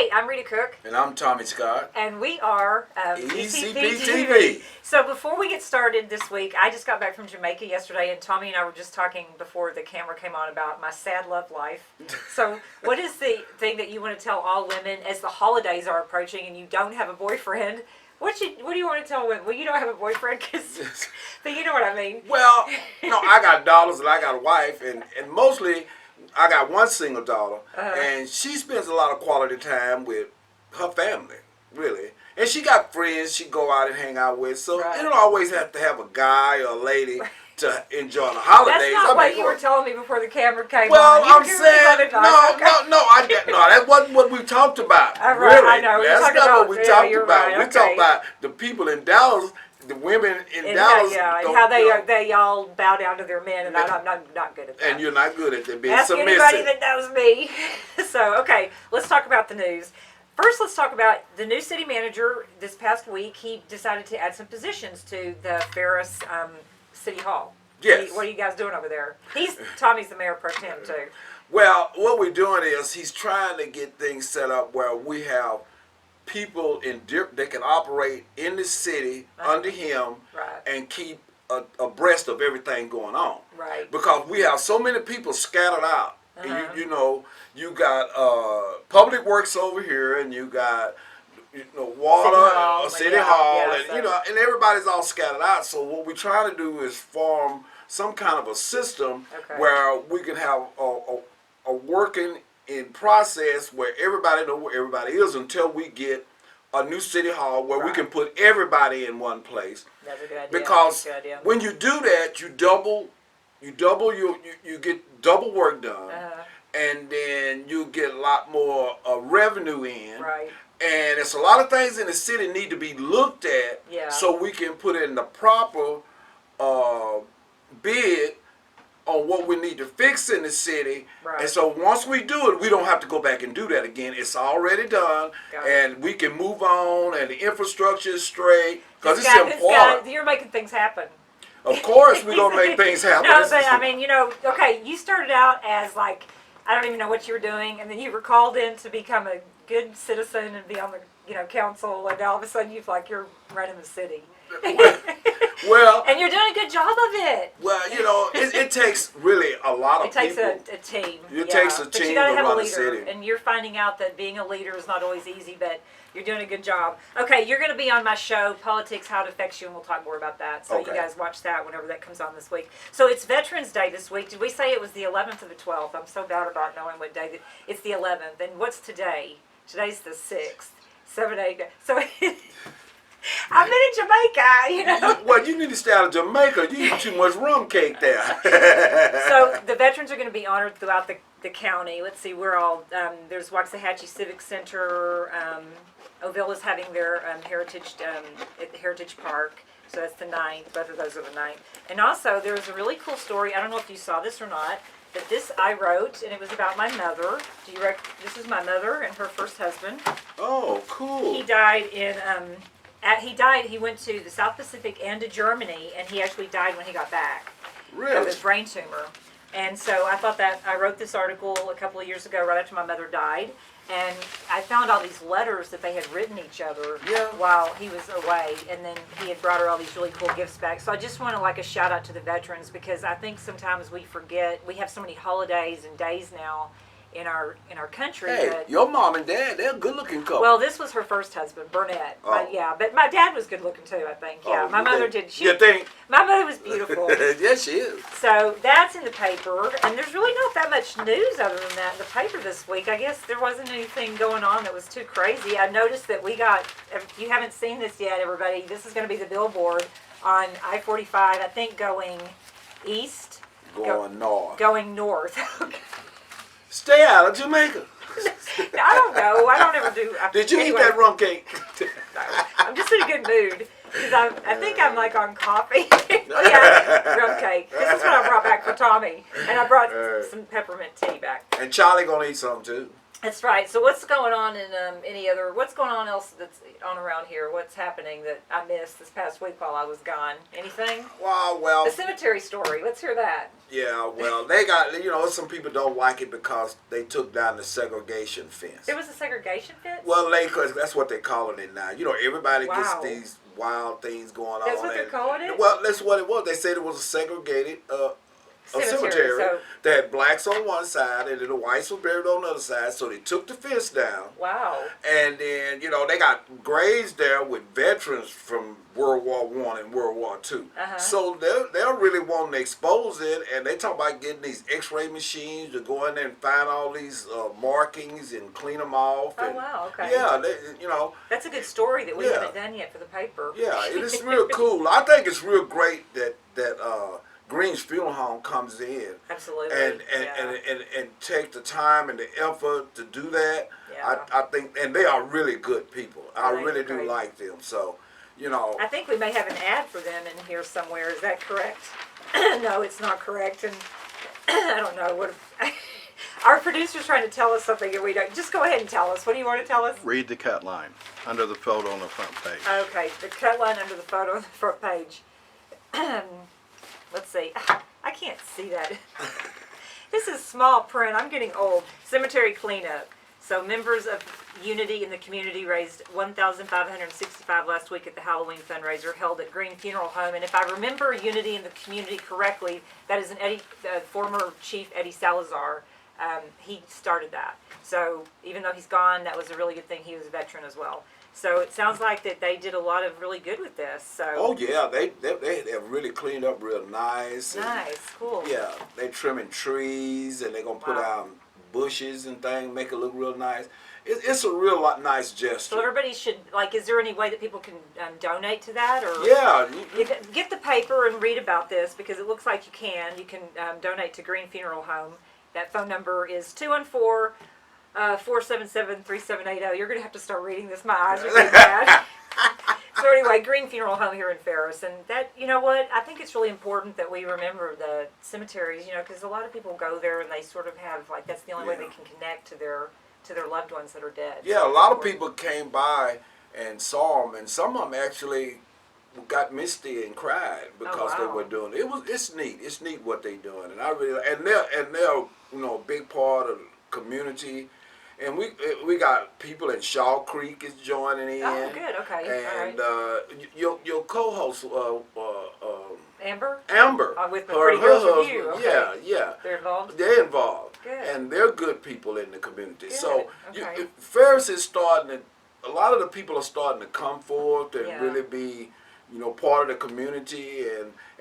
Hey, I'm Rita Cook. And I'm Tommy Scott. And we are ECP-TV. So before we get started this week, I just got back from Jamaica yesterday, and Tommy and I were just talking before the camera came on about my sad love life. So what is the thing that you want to tell all women as the holidays are approaching and you don't have a boyfriend? What do you want to tell women? Well, you don't have a boyfriend, but you know what I mean. Well, I got daughters and I got a wife, and mostly I got one single daughter, and she spends a lot of quality time with her family, really. And she got friends she go out and hang out with, so you don't always have to have a guy or a lady to enjoy the holidays. That's not what you were telling me before the camera came on. Well, I'm saying, that wasn't what we talked about. Really. I know. That's not what we talked about. We talked about the people in Dallas. The women in Dallas, and how they all bow down to their men, and I'm not good at that. And you're not good at being Ask submissive. anybody that knows me. So, okay, let's talk about the news. First, let's talk about the new city manager. This past week, he decided to add some positions to the Ferris City Hall. Yes. What are you guys doing over there? Tommy's the mayor pro tem too. Well, what we're doing is he's trying to get things set up where we have people that can operate in the city under him and keep abreast of everything going on. Right. Because we have so many people scattered out. And you got public works over here, and you got water, City Hall, and everybody's all scattered out. So what we're trying to do is form some kind of a system where we can have a working in process where everybody know where everybody is until we get a new city hall where we can put everybody in one place. That's a good idea. Because when you do that, you get double work done, and then you get a lot more revenue in. Right. And it's a lot of things in the city need to be looked at so we can put in the proper bid on what we need to fix in the city. Right. And so once we do it, we don't have to go back and do that again. It's already done, and we can move on, and the infrastructure is straight, because it's important. You're making things happen. Of course we're going to make things happen. No, but I mean, you started out as I don't even know what you were doing, and then you were called in to become a good citizen and be on the council, and all of a sudden you feel like you're running the city. Well, and you're doing a good job of it. Well, it takes really a lot of people. It takes a team. It takes a team to run a city. And you're finding out that being a leader is not always easy, but you're doing a good job. Okay, you're going to be on my show, Politics, How It Affects You, and we'll talk more about that. So you guys watch that whenever that comes on this week. So it's Veterans Day this week. Did we say it was the 11th or the 12th? I'm so bad about knowing what day. It's the 11th. And what's today? Today's the 6th. 7, 8. So I'm in Jamaica, Well, you need to stay out of Jamaica. You eat too much rum cake there. So the veterans are going to be honored throughout the county. Let's see, we're all, there's Waxahachie Civic Center. Oville is having their heritage at the Heritage Park. So that's the 9th. Both of those are the 9th. And also, there was a really cool story. I don't know if you saw this or not. But this I wrote, and it was about my mother. This is my mother and her first husband. Oh, cool. He died in... he went to the South Pacific and to Germany, and he actually died when he got back. Really? Of his brain tumor. And so I thought that, I wrote this article a couple of years ago, right after my mother died, and I found all these letters that they had written each other while he was away, and then he had brought her all these really cool gifts back. So I just want to a shout out to the veterans, because I think sometimes we forget, we have so many holidays and days now in our country. Hey, your mom and dad, they're a good-looking couple. Well, this was her first husband, Burnett. But my dad was good-looking too, I think. Yeah, my mother did. You think? My mother was beautiful. Yes, she is. So that's in the paper, and there's really not that much news other than that in the paper this week. I guess there wasn't anything going on that was too crazy. I noticed that we got, if you haven't seen this yet, everybody, this is going to be the billboard on I-45, I think going east. Going north. Going north. Stay out of Jamaica. I don't know. I don't ever do. Did you eat that rum cake? No, I'm just in a good mood. Because I think I'm on coffee. Rum cake. This is what I brought back for Tommy. And I brought some peppermint tea back. And Charlie going to eat some too. That's right. So what's going on in what's going on else that's on around here? What's happening that I missed this past week while I was gone? Anything? Well. The cemetery story. Let's hear that. Yeah, well, they got, some people don't like it because they took down the segregation fence. There was a segregation fence? Well, cause that's what they're calling it now. Everybody gets these wild things going on. That's what they're calling it? Well, that's what it was. They said it was a segregated cemetery so that had blacks on one side and then the whites were buried on the other side, so they took the fence down. Wow. And then, they got graves there with veterans from World War I and World War II. So they're really wanting to expose it, and they talk about getting these x-ray machines to go in there and find all these markings and clean them off. Oh, wow, okay. Yeah, That's a good story that we haven't done yet for the paper. Yeah, it is real cool. I think it's real great that Green's Funeral Home comes in. Absolutely. And take the time and the effort to do that. Yeah. I think, and they are really good people. I really do great. like them. So, I think we may have an ad for them in here somewhere. Is that correct? No, it's not correct. And I don't know what. Our producer's trying to tell us something and we don't. Just go ahead and tell us. What do you want to tell us? Read the cut line under the photo on the front page. Okay, the cut line under the photo on the front page. Let's see. I can't see that. This is small print. I'm getting old. Cemetery cleanup. So members of Unity in the community raised $1,565 last week at the Halloween fundraiser held at Green Funeral Home. And if I remember Unity in the community correctly, that is former Chief Eddie Salazar. He started that. So even though he's gone, that was a really good thing. He was a veteran as well. So it sounds like that they did a lot of really good with this. So. Oh yeah, they have really cleaned up real nice. Nice, cool. Yeah, they're trimming trees and they're gonna put out bushes and things, make it look real nice. It's a real nice gesture. So everybody should is there any way that people can donate to that or? Yeah. Get the paper and read about this because it looks like you can. You can donate to Green Funeral Home. That phone number is 214. 477-3780. You're going to have to start reading this. My eyes are getting bad. So anyway, Green Funeral Home here in Ferris. And that, you know what, I think it's really important that we remember the cemeteries, because a lot of people go there and they sort of have, that's the only way they can connect to their loved ones that are dead. Yeah, so a lot of people came by and saw them, and some of them actually got misty and cried because they were doing it. It's neat. It's neat what they're doing, and I really they're a big part of the community. And we got people in Shaw Creek is joining in. Oh, good. Okay. And your co-host Amber. With the Pretty Girls Review. Okay. Yeah. They're involved. They're involved. Good. And they're good people in the community. Good. So Okay. Ferris is starting to. A lot of the people are starting to come forth and really be, part of the community,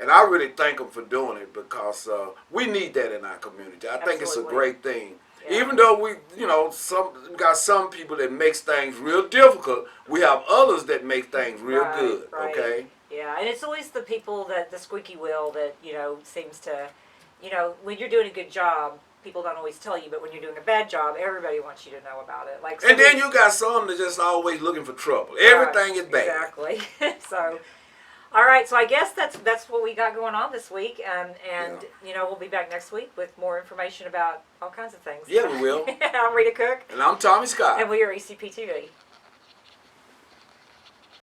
and I really thank them for doing it because we need that in our community. I think it's a great thing. Yeah. Even though we got some people that makes things real difficult, we have others that make things real good. Right. Okay. Yeah, and it's always the people the squeaky wheel that seems to, when you're doing a good job, people don't always tell you, but when you're doing a bad job, everybody wants you to know about it. And then you got some that just always looking for trouble. Everything is bad. Exactly. So. All right, so I guess that's what we got going on this week, and we'll be back next week with more information about all kinds of things. Yeah, we will. I'm Rita Cook. And I'm Tommy Scott. And we are ECP-TV.